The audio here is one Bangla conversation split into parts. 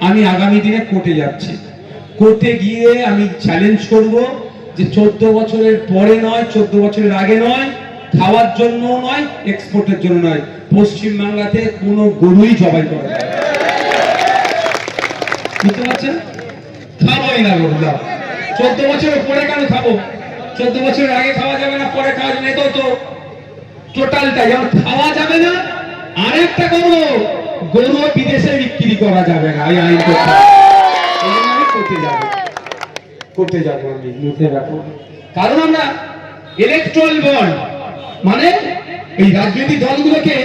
আমি আগামী দিনে কোর্টে যাচ্ছি। কোর্টে গিয়ে আমি চ্যালেঞ্জ করব যে 14 বছরের পরে নয়, 14 বছরের আগে নয়, খাওয়ার জন্য নয়, এক্সপোর্টের জন্য নয়, পশ্চিমবাংলাতে কোনো গরুই জবাই করা যাবে না। বুঝতে পারছেন? খাবোই না গরু। 14 বছরের পরে কেন খাবো? 14 বছরের আগে খাওয়া যাবে না, পরে খাওয়া যাবে না, তো টোটালটা যেমন খাওয়া যাবে না। আরেকটা গরু বিদেশে বিক্রি করা যাবে না, এই আইন করতে আমি করতে যাবো আমি মুখে রাখবো। কারণ আমরা ইলেকট্রাল বন্ড মানে এই রাজনৈতিক দলগুলোকে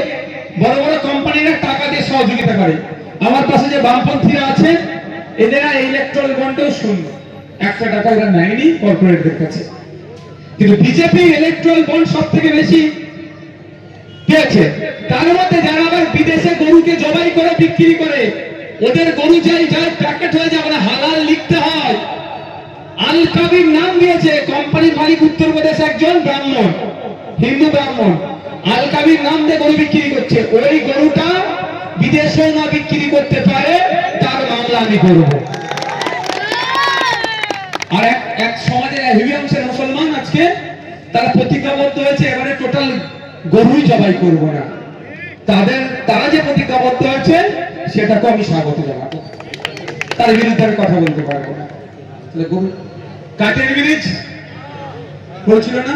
বড় বড় কোম্পানিরা টাকা দিয়ে সহযোগিতা করে। আমার পাশে যে বামপন্থীরা আছে এদেরা ইলেকট্রাল বন্ডেও শূন্য, 1 টাকা এরা নেয়নি কর্পোরেটদের কাছে। কিন্তু বিজেপি ইলেকট্রাল বন্ড সব থেকে বেশি পেয়েছে। তার মধ্যে যারা আবার বিদেশে গরুকে জবাই করে বিক্রি করে, ওদের গরু যাই প্যাকেট হয়ে যাবে না, হালাল লিখতে হয়। আল কাবির নাম দিয়েছে কোম্পানির মালিক, উত্তরপ্রদেশ একজন ব্রাহ্মণ, হিন্দু ব্রাহ্মণ। আল কাবির নাম দিয়ে গরু বিক্রি করছে। ওই গরুটা বিদেশে না বিক্রি করতে পারে তার মামলা আমি করব। আর এক সমাজের হেভি অংশের মুসলমান আজকে তারা প্রতিজ্ঞাবদ্ধ হয়েছে এবারে টোটাল গরুই জবাই করব না। তারা যে প্রতিজ্ঞাবদ্ধ হয়েছে সেটাকে আমি স্বাগত জানাবো, তার বিরুদ্ধে আমি কথা বলতে পারবো না। কাঠের ব্রিজ বলছিল না,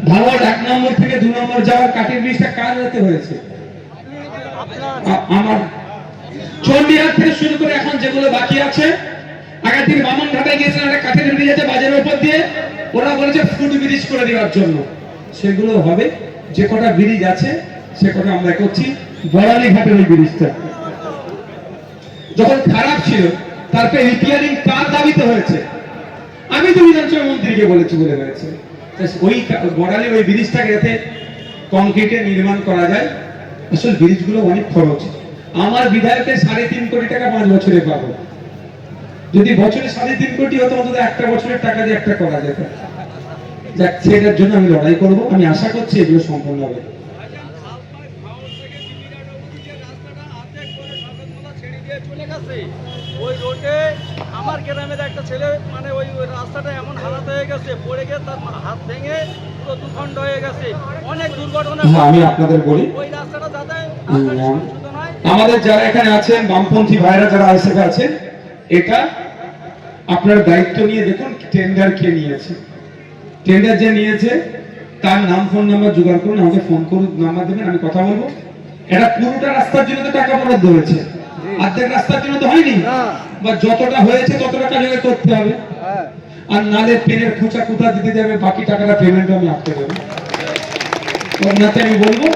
ভাঙড় 1 নম্বর থেকে 2 নম্বর যাওয়ার কাঠের ব্রিজটা কার হাতে হয়েছে? আমার। চন্ডিহাট থেকে শুরু করে এখন যেগুলো বাকি আছে, আগে থেকে বামনঘাটায় গিয়েছিলেন একটা কাঠের ব্রিজ আছে বাজারের উপর দিয়ে, ওরা বলেছে ফুট ব্রিজ করে দেওয়ার জন্য। সেগুলো হবে। যে কটা ব্রিজ আছে সে কটা আমরা করছি। বড়ালি ঘাটের ওই ব্রিজটা যখন খারাপ ছিল, তারপরে রিপেয়ারিং কার দাবিতে হয়েছে? আমি তো বিধানসভা মন্ত্রীকে বলেছি বলে হয়েছে। ওই বড়ালি ওই ব্রিজটাকে যাতে কংক্রিটে নির্মাণ করা যায়। আসলে ব্রিজগুলো অনেক খরচ। আমার বিধায়কের 3.5 কোটি টাকা 5 বছরে পাবো। যদি বছরে 3.5 কোটি হতো, অন্তত একটা বছরের টাকা দিয়ে একটা করা যেত। যাক, সেটার জন্য আমি লড়াই করব। আমি আশা করছি এগুলো সম্পূর্ণ হবে। ওই রোডে আমার গ্রামের একটা ছেলে মানে ওই রাস্তাটা এমন হালাত হয়ে গেছে, পড়ে গিয়ে তার হাত ভেঙে পুরো দুখণ্ড হয়ে গেছে। অনেক দুর্ঘটনা। আমি আপনাদের বলি, ওই রাস্তাটা যাতে আমাদের যারা এখানে আছেন বামপন্থী ভাইরা যারা আইসিএফে আছেন, এটা আপনার দায়িত্ব নিয়ে দেখুন টেন্ডার কে নিয়েছে। টেন্ডার যে নিয়েছে তার নাম, ফোন নাম্বার জোগাড় করুন, আমাকে ফোন করুন, নাম্বার দেবেন, আমি কথা বলবো। এটা পুরোটা রাস্তার জন্য তো টাকা বরাদ্দ হয়েছে, অর্ধেক রাস্তার জন্য তো হয়নি। বা যতটা হয়েছে ততটা কাজ করতে হবে। আর নালে পেনের খুচা কোথা দিতে যাবে, বাকি টাকাটা পেমেন্ট আমি আটকে দেবো। ওনাতে আমি বলবো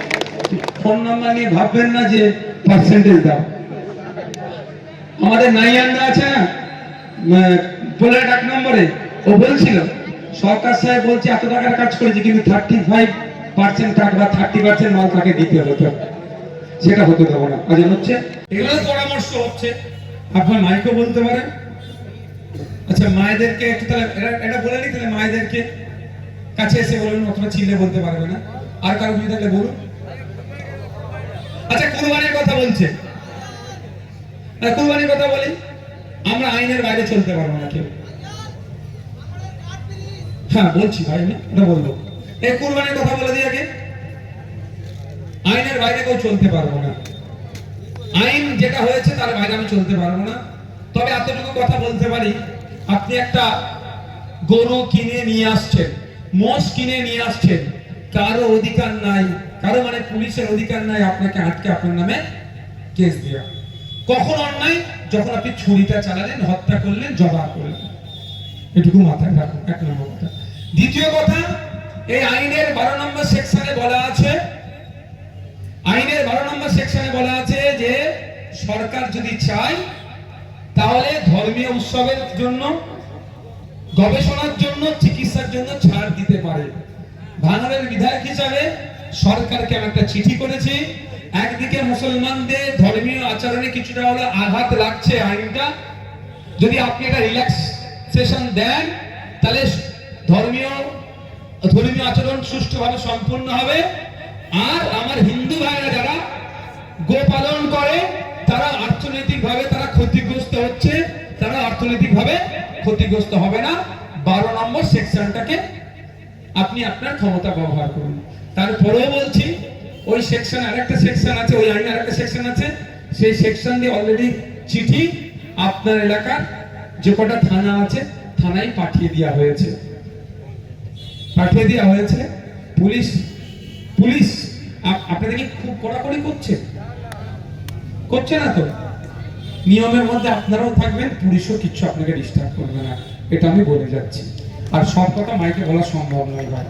ফোন নাম্বার নিয়ে ভাববেন না যে পার্সেন্টেজ দাও। আমাদের নাইয়ানরা আছে না পোলার 1 নম্বরে, ও বলছিল সরকার সাহেব বলছে এত টাকার কাজ করেছে, কিন্তু 35% টাকা বা 30% মাল তাকে দিতে হতো। সেটা হতে দেবো না। আজ হচ্ছে এগুলো পরামর্শ হচ্ছে, আপনার মাইকেও বলতে পারেন। আচ্ছা, মায়েদেরকে একটু তাহলে এটা বলে নি, তাহলে মায়েদেরকে কাছে এসে বলুন, অথবা চিল্লে বলতে পারবে না। আর কারো যদি তাহলে বলুন। আচ্ছা, কুরবানির কথা বলছে, কুরবানির কথা বলি। আমরা আইনের বাইরে চলতে পারবো না কেউ। হ্যাঁ বলছি ভাই, না এটা বলবো। এই কুরবানির কথা বলে দিই আগে। আইনের বাইরে কেউ চলতে পারবো না। আইন যেটা হয়েছে তার বাইরে আমি চলতে পারবো না। তবে এতটুকু কথা বলতে পারি, আপনি একটা গরু কিনে নিয়ে আসছেন, মোষ কিনে নিয়ে আসছেন, কারো অধিকার নাই, কারো মানে পুলিশের অধিকার নাই আপনাকে আটকে আপনার নামে কেস দেওয়া। কখন অন্যায়? যখন আপনি ছুরিটা চালালেন, হত্যা করলেন, জবাই করলেন। এটুকু মাথায় রাখুন, 1 নম্বর কথা। দ্বিতীয় কথা, এই আইনের 12 নম্বর সেকশনে বলা আছে, আইনের 12 নম্বর সেকশনে বলা আছে যে সরকার যদি চায় তাহলে ধর্মীয় উৎসবের জন্য, গবেষণার জন্য, চিকিৎসার জন্য ছাড় দিতে পারে। ভাঙড়ের বিধায়ক হিসাবে সরকারকে আমি একটা চিঠি করেছি। একদিকে মুসলমানদের ধর্মীয় আচরণে কিছুটা হলে আঘাত লাগছে আইনটা, যদি আপনি এটা রিল্যাক্সেশন দেন তাহলে ধর্মীয় আচরণ সুষ্ঠুভাবে সম্পূর্ণ হবে। আর আমার হিন্দু ভাইরা যারা গো পালন করে তারা অর্থনৈতিকভাবে তারা ক্ষতিগ্রস্ত হচ্ছে, তারা অর্থনৈতিকভাবে ক্ষতিগ্রস্ত হবে না। 12 নম্বর সেকশনটাকে আপনি আপনার ক্ষমতা ব্যবহার করুন। তারপরেও বলছি, ওই সেকশন আরেকটা সেকশন আছে, ওই আইনে আরেকটা সেকশন আছে, সেই সেকশন দিয়ে অলরেডি চিঠি আপনার এলাকার যে কটা থানা আছে থানায় পাঠিয়ে দেওয়া হয়েছে, পুলিশ পুলিশ আপনাদের কি খুব কড়াকড়ি করছে না তো? নিয়মের মধ্যে আপনারাও থাকবেন, পুলিশও কিছু আপনাকে ডিস্টার্ব করবে না, এটা আমি বলে যাচ্ছি। আর সব কথা মাইকে বলা সম্ভব নয় ভাই।